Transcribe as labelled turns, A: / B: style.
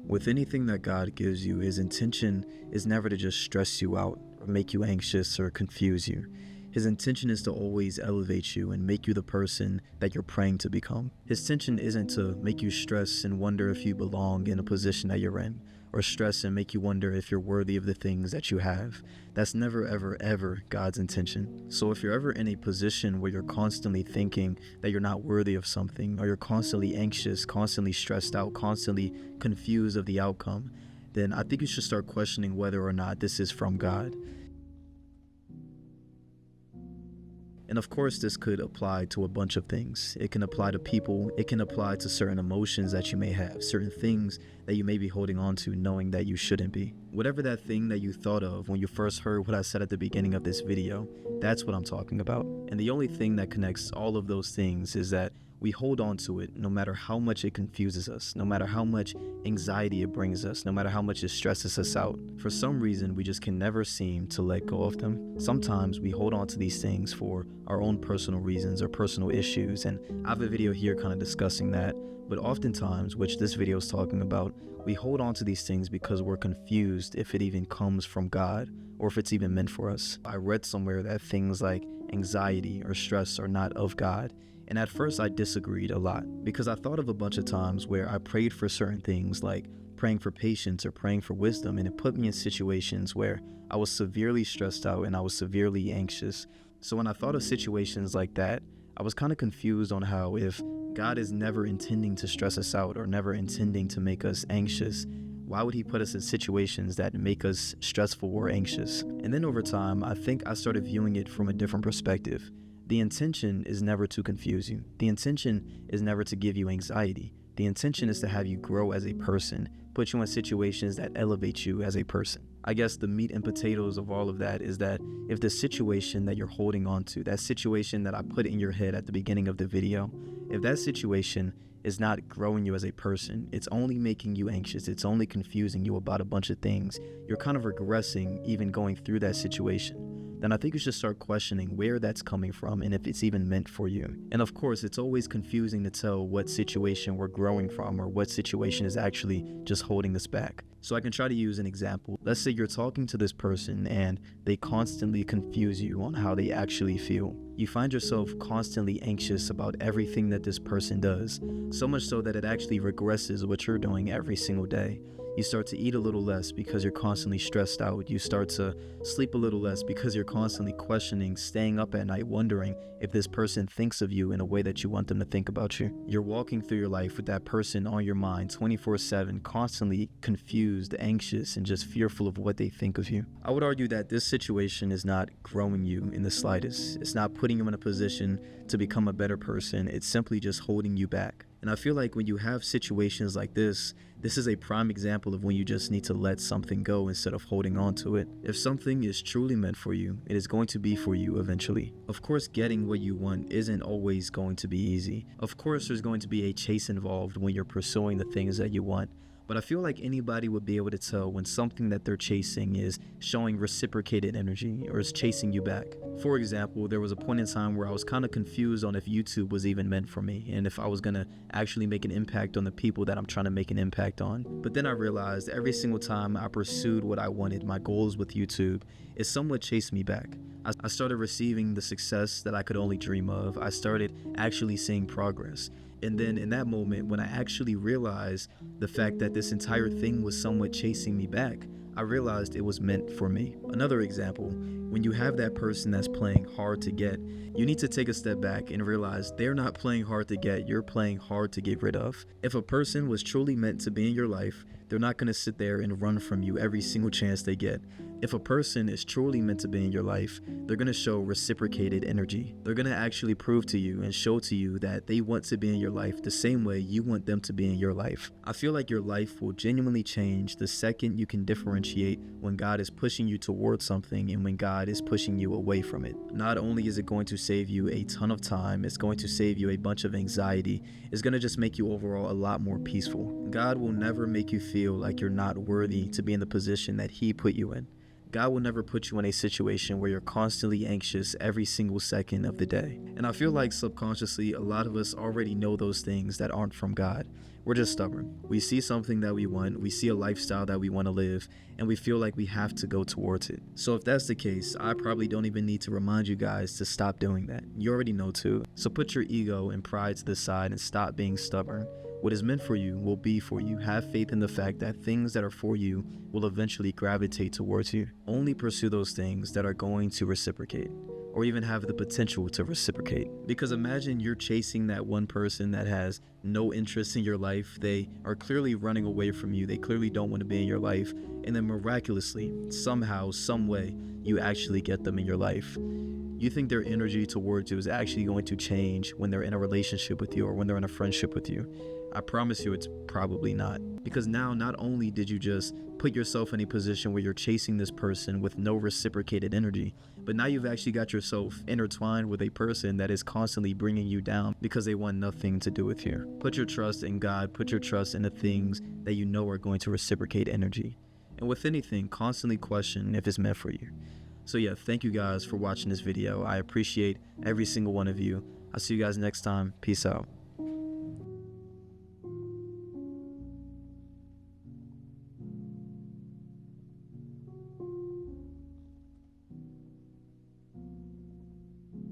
A: With anything that God gives you, His intention is never to just stress you out or make you anxious or confuse you. His intention is to always elevate you and make you the person that you're praying to become. His intention isn't to make you stress and wonder if you belong in a position that you're in, or stress and make you wonder if you're worthy of the things that you have. That's never, ever, ever God's intention. So if you're ever in a position where you're constantly thinking that you're not worthy of something, or you're constantly anxious, constantly stressed out, constantly confused of the outcome, then I think you should start questioning whether or not this is from God. And of course, this could apply to a bunch of things. It can apply to people. It can apply to certain emotions that you may have, certain things that you may be holding on to knowing that you shouldn't be. Whatever that thing that you thought of when you first heard what I said at the beginning of this video, that's what I'm talking about. And the only thing that connects all of those things is that we hold on to it no matter how much it confuses us, no matter how much anxiety it brings us, no matter how much it stresses us out. For some reason, we just can never seem to let go of them. Sometimes we hold on to these things for our own personal reasons or personal issues, and I have a video here kind of discussing that. But oftentimes, which this video is talking about, we hold on to these things because we're confused if it even comes from God or if it's even meant for us. I read somewhere that things like anxiety or stress are not of God. And at first I disagreed a lot because I thought of a bunch of times where I prayed for certain things like praying for patience or praying for wisdom, and it put me in situations where I was severely stressed out and I was severely anxious. So when I thought of situations like that, I was kind of confused on how if God is never intending to stress us out or never intending to make us anxious, why would He put us in situations that make us stressful or anxious? And then over time, I think I started viewing it from a different perspective. The intention is never to confuse you. The intention is never to give you anxiety. The intention is to have you grow as a person, put you in situations that elevate you as a person. I guess the meat and potatoes of all of that is that if the situation that you're holding on to, that situation that I put in your head at the beginning of the video, if that situation is not growing you as a person, it's only making you anxious, it's only confusing you about a bunch of things, you're kind of regressing even going through that situation, then I think you should start questioning where that's coming from and if it's even meant for you. And of course, it's always confusing to tell what situation we're growing from or what situation is actually just holding us back. So I can try to use an example. Let's say you're talking to this person and they constantly confuse you on how they actually feel. You find yourself constantly anxious about everything that this person does, so much so that it actually regresses what you're doing every single day. You start to eat a little less because you're constantly stressed out. You start to sleep a little less because you're constantly questioning, staying up at night wondering if this person thinks of you in a way that you want them to think about you. You're walking through your life with that person on your mind 24/7, constantly confused, anxious, and just fearful of what they think of you. I would argue that this situation is not growing you in the slightest. It's not putting you in a position to become a better person. It's simply just holding you back. And I feel like when you have situations like this is a prime example of when you just need to let something go instead of holding on to it. If something is truly meant for you, it is going to be for you eventually. Of course, getting what you want isn't always going to be easy. Of course, there's going to be a chase involved when you're pursuing the things that you want. But I feel like anybody would be able to tell when something that they're chasing is showing reciprocated energy or is chasing you back. For example, there was a point in time where I was kind of confused on if YouTube was even meant for me and if I was gonna actually make an impact on the people that I'm trying to make an impact on. But then I realized every single time I pursued what I wanted, my goals with YouTube, it somewhat chased me back. I started receiving the success that I could only dream of. I started actually seeing progress. And then in that moment, when I actually realized the fact that this entire thing was somewhat chasing me back, I realized it was meant for me. Another example, when you have that person that's playing hard to get, you need to take a step back and realize they're not playing hard to get, you're playing hard to get rid of. If a person was truly meant to be in your life, they're not going to sit there and run from you every single chance they get. If a person is truly meant to be in your life, they're going to show reciprocated energy. They're going to actually prove to you and show to you that they want to be in your life the same way you want them to be in your life. I feel like your life will genuinely change the second you can differentiate when God is pushing you towards something and when God is pushing you away from it. Not only is it going to save you a ton of time, it's going to save you a bunch of anxiety. It's going to just make you overall a lot more peaceful. God will never make you feel like you're not worthy to be in the position that He put you in. God will never put you in a situation where you're constantly anxious every single second of the day. And I feel like subconsciously, a lot of us already know those things that aren't from God. We're just stubborn. We see something that we want, we see a lifestyle that we want to live, and we feel like we have to go towards it. So if that's the case, I probably don't even need to remind you guys to stop doing that. You already know too. So put your ego and pride to the side and stop being stubborn. What is meant for you will be for you. Have faith in the fact that things that are for you will eventually gravitate towards you. Only pursue those things that are going to reciprocate, or even have the potential to reciprocate. Because imagine you're chasing that one person that has no interest in your life. They are clearly running away from you. They clearly don't want to be in your life. And then miraculously, somehow, some way, you actually get them in your life. You think their energy towards you is actually going to change when they're in a relationship with you or when they're in a friendship with you. I promise you it's probably not. Because now not only did you just put yourself in a position where you're chasing this person with no reciprocated energy, but now you've actually got yourself intertwined with a person that is constantly bringing you down because they want nothing to do with you. Put your trust in God. Put your trust in the things that you know are going to reciprocate energy. And with anything, constantly question if it's meant for you. So yeah, thank you guys for watching this video. I appreciate every single one of you. I'll see you guys next time. Peace out.